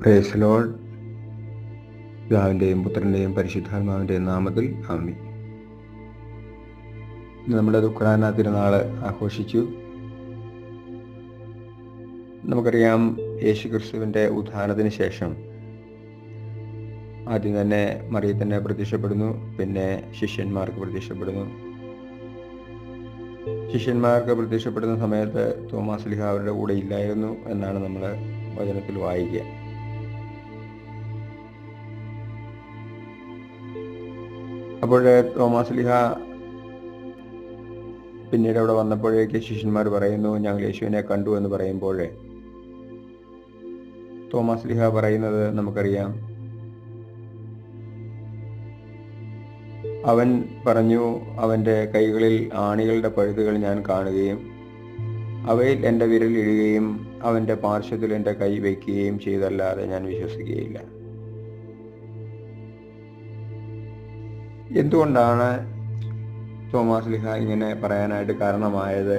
Praise the Lord. പിതാവിൻ്റെയും പുത്രൻ്റെയും പരിശുദ്ധാത്മാവിൻ്റെയും നാമത്തിൽ ആമേൻ. നമ്മുടെ ദുഃഖാന തിരുനാൾ ആഘോഷിച്ചു. നമുക്കറിയാം, യേശു ക്രിസ്തുവിൻ്റെ ഉത്ഥാനത്തിന് ശേഷം ആദ്യം തന്നെ മറിയത്തിന് പ്രത്യക്ഷപ്പെടുന്നു, പിന്നെ ശിഷ്യന്മാർക്ക് പ്രത്യക്ഷപ്പെടുന്നു. ശിഷ്യന്മാർക്ക് പ്രത്യക്ഷപ്പെടുന്ന സമയത്ത് തോമാസ് ശ്ലീഹ അവരുടെ കൂടെ ഇല്ലായിരുന്നു എന്നാണ് നമ്മൾ വചനത്തിൽ വായിക്കുക. അപ്പോൾ തോമാസ് ശ്ലീഹ പിന്നീട് അവിടെ വന്നപ്പോഴേക്ക് ശിഷ്യന്മാർ പറയുന്നു, ഞങ്ങൾ യേശുവിനെ കണ്ടു എന്ന് പറയുമ്പോൾ തോമാസ് ശ്ലീഹ പറയുന്നത് നമുക്കറിയാം. അവൻ പറഞ്ഞു, അവൻ്റെ കൈകളിൽ ആണികളുടെ പഴുതുകൾ ഞാൻ കാണുകയും അവയിൽ എൻ്റെ വിരലിടുകയും അവൻ്റെ പാർശ്വത്തിൽ എൻ്റെ കൈ വയ്ക്കുകയും ചെയ്തല്ലാതെ ഞാൻ വിശ്വസിക്കുകയില്ല. എന്തുകൊണ്ടാണ് തോമാസ് ശ്ലീഹ ഇങ്ങനെ പറയാനായിട്ട് കാരണമായത്?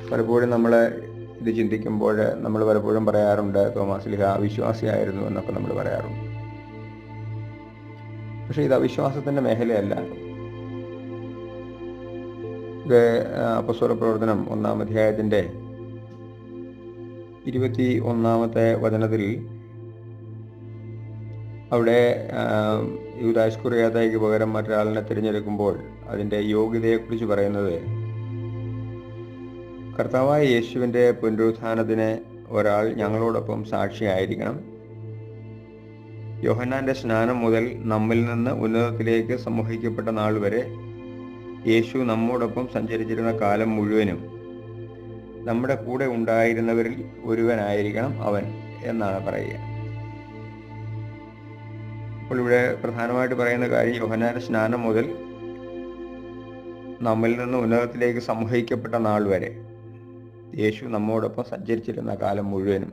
പലപ്പോഴും നമ്മൾ ഇത് ചിന്തിക്കുമ്പോൾ നമ്മൾ പലപ്പോഴും പറയാറുണ്ട്, തോമാസ് ശ്ലീഹ അവിശ്വാസിയായിരുന്നു എന്നൊക്കെ നമ്മൾ പറയാറുണ്ട്. പക്ഷെ ഇത് അവിശ്വാസത്തിൻ്റെ മേഖലയല്ല. ഇത് അപ്പോസ്തല പ്രവർത്തനം 1-ാം അധ്യായത്തിൻ്റെ 21-ാമത്തെ വചനത്തിൽ അവിടെ യൂദാ ഇസ്കറിയോത്തായ്ക്ക് പകരം മറ്റൊരാളിനെ തിരഞ്ഞെടുക്കുമ്പോൾ അതിൻ്റെ യോഗ്യതയെക്കുറിച്ച് പറയുന്നത്, കർത്താവായ യേശുവിൻ്റെ പുനരുത്ഥാനത്തിന് ഒരാൾ ഞങ്ങളോടൊപ്പം സാക്ഷിയായിരിക്കണം. യോഹന്നാന്റെ സ്നാനം മുതൽ നമ്മിൽ നിന്ന് ഉന്നതത്തിലേക്ക് സംവഹിക്കപ്പെട്ട നാൾ വരെ യേശു നമ്മോടൊപ്പം സഞ്ചരിച്ചിരുന്ന കാലം മുഴുവനും നമ്മുടെ കൂടെ ഉണ്ടായിരുന്നവരിൽ ഒരുവനായിരിക്കണം അവൻ എന്നാണ് പറയുക. അപ്പോൾ ഇവിടെ പ്രധാനമായിട്ട് പറയുന്ന കാര്യം, യോഹന്നാന്റെ സ്നാനം മുതൽ നമ്മിൽ നിന്ന് ഉന്നതത്തിലേക്ക് സംവഹിക്കപ്പെട്ട നാൾ വരെ യേശു നമ്മോടൊപ്പം സഞ്ചരിച്ചിരുന്ന കാലം മുഴുവനും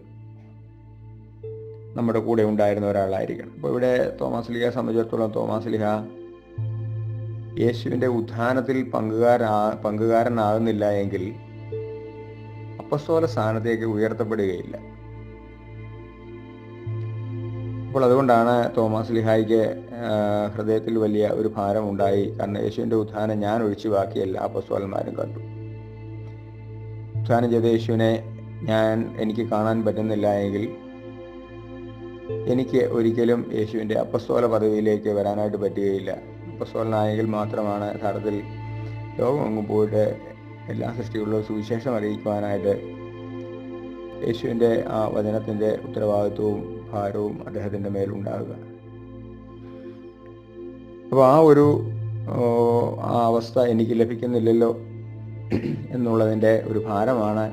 നമ്മുടെ കൂടെ ഉണ്ടായിരുന്ന ഒരാളായിരിക്കണം. അപ്പോൾ ഇവിടെ തോമാസ് ശ്ലീഹയെ സംബന്ധിച്ചിടത്തോളം, തോമാസ് ശ്ലീഹ യേശുവിൻ്റെ ഉത്ഥാനത്തിൽ പങ്കുകാരനാകുന്നില്ല എങ്കിൽ അപ്പസ്തോല സ്ഥാനത്തേക്ക് ഉയർത്തപ്പെടുകയില്ല. അപ്പോൾ അതുകൊണ്ടാണ് തോമാസ് ശ്ലീഹായ്ക്ക് ഹൃദയത്തിൽ വലിയ ഒരു ഭാരമുണ്ടായി. കാരണം യേശുവിൻ്റെ ഉത്ഥാനം ഞാൻ ഒഴിച്ചു ബാക്കി എല്ലാ അപ്പസ്തോലന്മാരും കണ്ടു. ഉത്ഥാനം ചെയ്ത യേശുവിനെ എനിക്ക് കാണാൻ പറ്റുന്നില്ല എങ്കിൽ എനിക്ക് ഒരിക്കലും യേശുവിൻ്റെ അപ്പസ്തോല പദവിയിലേക്ക് വരാനായിട്ട് പറ്റുകയില്ല. അപ്പസ്തോലനായെങ്കിൽ മാത്രമാണ് യഥാർത്ഥത്തിൽ ലോകമെങ്ങും പോയിട്ട് എല്ലാ സൃഷ്ടികളിലും സുവിശേഷം അറിയിക്കുവാനായിട്ട് യേശുവിൻ്റെ ആ വചനത്തിൻ്റെ ഉത്തരവാദിത്വവും ഭാരവും അദ്ദേഹത്തിൻ്റെ മേലുണ്ടാകുക. അപ്പോൾ ആ അവസ്ഥ എനിക്ക് ലഭിക്കുന്നില്ലല്ലോ എന്നുള്ളതിൻ്റെ ഒരു ഭാരമാണ്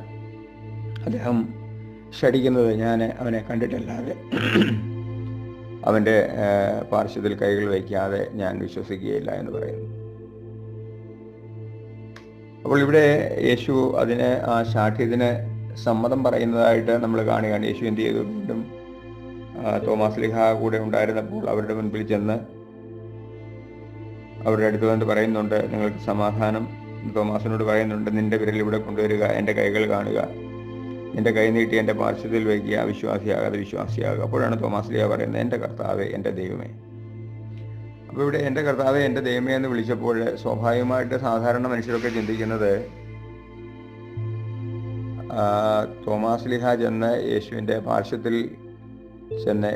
അദ്ദേഹം ഷടിക്കുന്നത്. ഞാൻ അവനെ കണ്ടിട്ടല്ലാതെ, അവൻ്റെ പാർശ്വത്തിൽ കൈകൾ വയ്ക്കാതെ ഞാൻ വിശ്വസിക്കുകയില്ല എന്ന് പറയുന്നു. അപ്പോൾ ഇവിടെ യേശു ആ സാക്ഷ്യത്തിന് സമ്മതം പറയുന്നതായിട്ട് നമ്മൾ കാണുകയാണ്. യേശു എന്ത് ചെയ്തു? വീണ്ടും തോമാസ് ശ്ലീഹ കൂടെ ഉണ്ടായിരുന്നപ്പോൾ അവരുടെ മുൻപിൽ ചെന്ന് അവരുടെ അടുത്ത് വന്ന് പറയുന്നുണ്ട്, നിങ്ങൾക്ക് സമാധാനം. തോമാസിനോട് പറയുന്നുണ്ട്, നിന്റെ വിരൽ ഇവിടെ കൊണ്ടുവരിക, എൻ്റെ കൈകൾ കാണുക, നിന്റെ കൈ നീട്ടി എൻ്റെ പാർശ്വത്തിൽ വയ്ക്കുക, അവിശ്വാസിയാകാതെ വിശ്വാസിയാകുക. അപ്പോഴാണ് തോമാസ് ശ്ലീഹ പറയുന്നത്, എൻ്റെ കർത്താവേ, എൻ്റെ ദൈവമേ. അപ്പോൾ ഇവിടെ എൻ്റെ കർത്താവേ, എൻ്റെ ദൈവമേ എന്ന് വിളിച്ചപ്പോൾ സ്വാഭാവികമായിട്ട് സാധാരണ മനുഷ്യരൊക്കെ ചിന്തിക്കുന്നത്, തോമാസ് ശ്ലീഹ ചെന്ന് യേശുവിൻ്റെ പാർശ്വത്തിൽ ചെന്ന്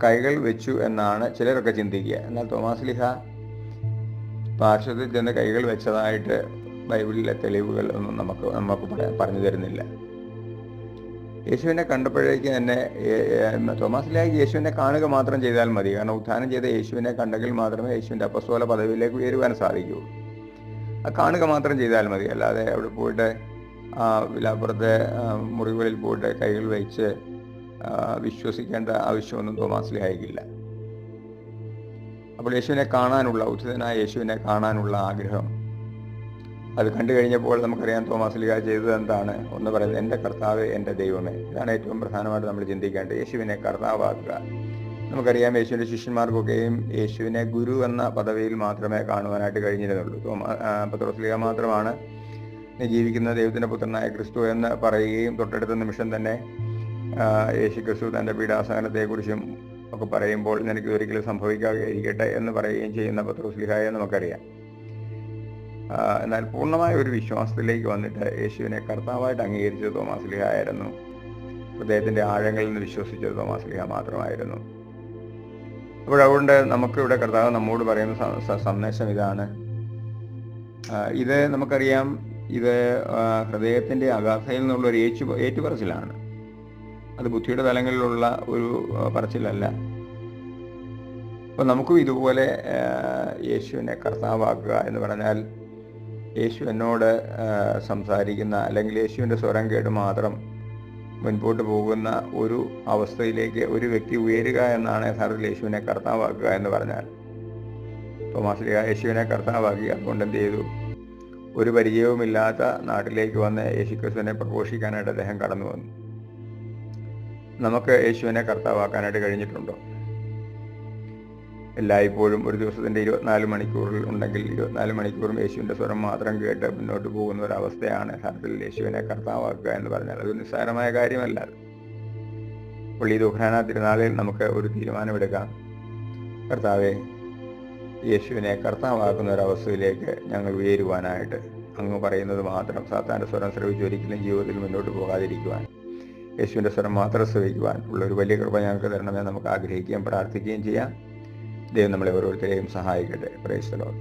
കൈകൾ വെച്ചു എന്നാണ് ചിലരൊക്കെ ചിന്തിക്കുക. എന്നാൽ തോമാസ് ശ്ലീഹ പാർശ്വത്തിൽ ചെന്ന് കൈകൾ വെച്ചതായിട്ട് ബൈബിളിലെ തെളിവുകൾ ഒന്നും നമുക്ക് പറഞ്ഞു തരുന്നില്ല. യേശുവിനെ കണ്ടപ്പോഴേക്ക് തന്നെ തോമാസ് ശ്ലീഹയ്ക്ക് യേശുവിനെ കാണുക മാത്രം ചെയ്താൽ മതി. കാരണം ഉത്ഥാനം ചെയ്ത യേശുവിനെ കണ്ടെങ്കിൽ മാത്രമേ യേശുവിൻ്റെ അപ്പസ്തോല പദവിയിലേക്ക് ഉയരുവാൻ സാധിക്കുകയുള്ളൂ. കാണുക മാത്രം ചെയ്താൽ മതി. അല്ലാതെ അവിടെ പോയിട്ട് വിലാപ്പുറത്തെ മുറികളിൽ പോയിട്ട് കൈകൾ വെച്ച് വിശ്വസിക്കേണ്ട ആവശ്യമൊന്നും തോമാസ് ശ്ലീഹയ്ക്കില്ല. അപ്പോൾ യേശുവിനെ കാണാനുള്ള, ഉചിതനായ യേശുവിനെ കാണാനുള്ള ആഗ്രഹം, അത് കണ്ടു കഴിഞ്ഞപ്പോൾ നമുക്കറിയാം തോമാസ് ശ്ലീഹ ചെയ്തത് എന്താണ്. ഒന്ന് പറയുന്നത്, എൻ്റെ കർത്താവേ, എൻ്റെ ദൈവമേ. ഇതാണ് ഏറ്റവും പ്രധാനമായിട്ട് നമ്മൾ ചിന്തിക്കേണ്ടത്, യേശുവിനെ കർത്താവാക്കുക. നമുക്കറിയാം, യേശുവിൻ്റെ ശിഷ്യന്മാർക്കൊക്കെയും യേശുവിനെ ഗുരു എന്ന പദവിയിൽ മാത്രമേ കാണുവാനായിട്ട് കഴിഞ്ഞിരുന്നുള്ളൂ. പത്രോസ് ശ്ലീഹ മാത്രമാണ് ജീവിക്കുന്ന ദൈവത്തിൻ്റെ പുത്രനായ ക്രിസ്തു എന്ന് പറയുകയും തൊട്ടടുത്ത നിമിഷം തന്നെ യേശു ക്രിസ്തു തൻ്റെ പീഡാസഹനത്തെക്കുറിച്ചും ഒക്കെ പറയുമ്പോൾ നിനക്ക് ഒരിക്കലും സംഭവിക്കാതിരിക്കട്ടെ എന്ന് പറയുകയും ചെയ്യുന്ന പത്രോസ്ലിഹായെ നമുക്കറിയാം. എന്നാൽ പൂർണ്ണമായ ഒരു വിശ്വാസത്തിലേക്ക് വന്നിട്ട് യേശുവിനെ കർത്താവായിട്ട് അംഗീകരിച്ചത് തോമാസ്ലിഹ ആയിരുന്നു. ഹൃദയത്തിൻ്റെ ആഴങ്ങളിൽ നിന്ന് വിശ്വസിച്ചത് തോമാസ്ലിഹ മാത്രമായിരുന്നു. അതുകൊണ്ട് നമുക്കിവിടെ കർത്താവ് നമ്മോട് പറയുന്ന സന്ദേശം ഇതാണ്. ഇത് നമുക്കറിയാം, ഇത് ഹൃദയത്തിൻ്റെ അഗാധയിൽ നിന്നുള്ളൊരു ഏറ്റുപറച്ചിലാണ്. അത് ബുദ്ധിയുടെ തലങ്ങളിലുള്ള ഒരു പറച്ചിലല്ല. അപ്പോൾ നമുക്കും ഇതുപോലെ യേശുവിനെ കർത്താവാക്കുക എന്ന് പറഞ്ഞാൽ യേശു എന്നോട് സംസാരിക്കുന്ന, അല്ലെങ്കിൽ യേശുവിൻ്റെ സ്വരം കേട്ട് മാത്രം മുൻപോട്ട് പോകുന്ന ഒരു അവസ്ഥയിലേക്ക് ഒരു വ്യക്തി ഉയരുക എന്നാണ് യഥാർത്ഥത്തിൽ യേശുവിനെ കർത്താവാക്കുക എന്ന് പറഞ്ഞാൽ. തോമാസ്ലിഹ യേശുവിനെ കർത്താവാക്കി. അതുകൊണ്ട് എന്ത് ചെയ്തു? ഒരു പരിചയവുമില്ലാത്ത നാട്ടിലേക്ക് വന്ന് യേശുക്രിസ്തുവിനെ പ്രഘോഷിക്കാനായിട്ട് അദ്ദേഹം കടന്നു വന്നു. നമുക്ക് യേശുവിനെ കർത്താവാക്കാനായിട്ട് കഴിഞ്ഞിട്ടുണ്ടോ? എല്ലായ്പ്പോഴും ഒരു ദിവസത്തിൻ്റെ 24 മണിക്കൂറിൽ ഉണ്ടെങ്കിൽ 24 മണിക്കൂറും യേശുവിൻ്റെ സ്വരം മാത്രം കേട്ട് മുന്നോട്ട് പോകുന്ന ഒരവസ്ഥയാണ് യഥാർത്ഥത്തിൽ യേശുവിനെ കർത്താവാക്കുക എന്ന് പറഞ്ഞാൽ. അത് നിസ്സാരമായ കാര്യമല്ല. അപ്പോൾ ഈ ദുഃഖാന തിരുനാളിൽ നമുക്ക് ഒരു തീരുമാനമെടുക്കാം. കർത്താവെ, യേശുവിനെ കർത്താവാക്കുന്ന ഒരവസ്ഥയിലേക്ക് ഞങ്ങൾ ഉയരുവാനായിട്ട് അങ്ങ് പറയുന്നത് മാത്രം, സാത്താൻ്റെ സ്വരം ശ്രവിച്ച് ഒരിക്കലും ജീവിതത്തിൽ മുന്നോട്ട് പോകാതിരിക്കുവാൻ, യേശുവിൻ്റെ സ്വരം മാത്രം ശ്രവിക്കുവാൻ ഉള്ളൊരു വലിയ കൃപ ഞങ്ങൾക്ക് തരണമെന്ന് നമുക്ക് ആഗ്രഹിക്കുകയും പ്രാർത്ഥിക്കുകയും ചെയ്യാം. ദൈവം നമ്മളെ ഓരോരുത്തരെയും സഹായിക്കട്ടെ. Praise the Lord.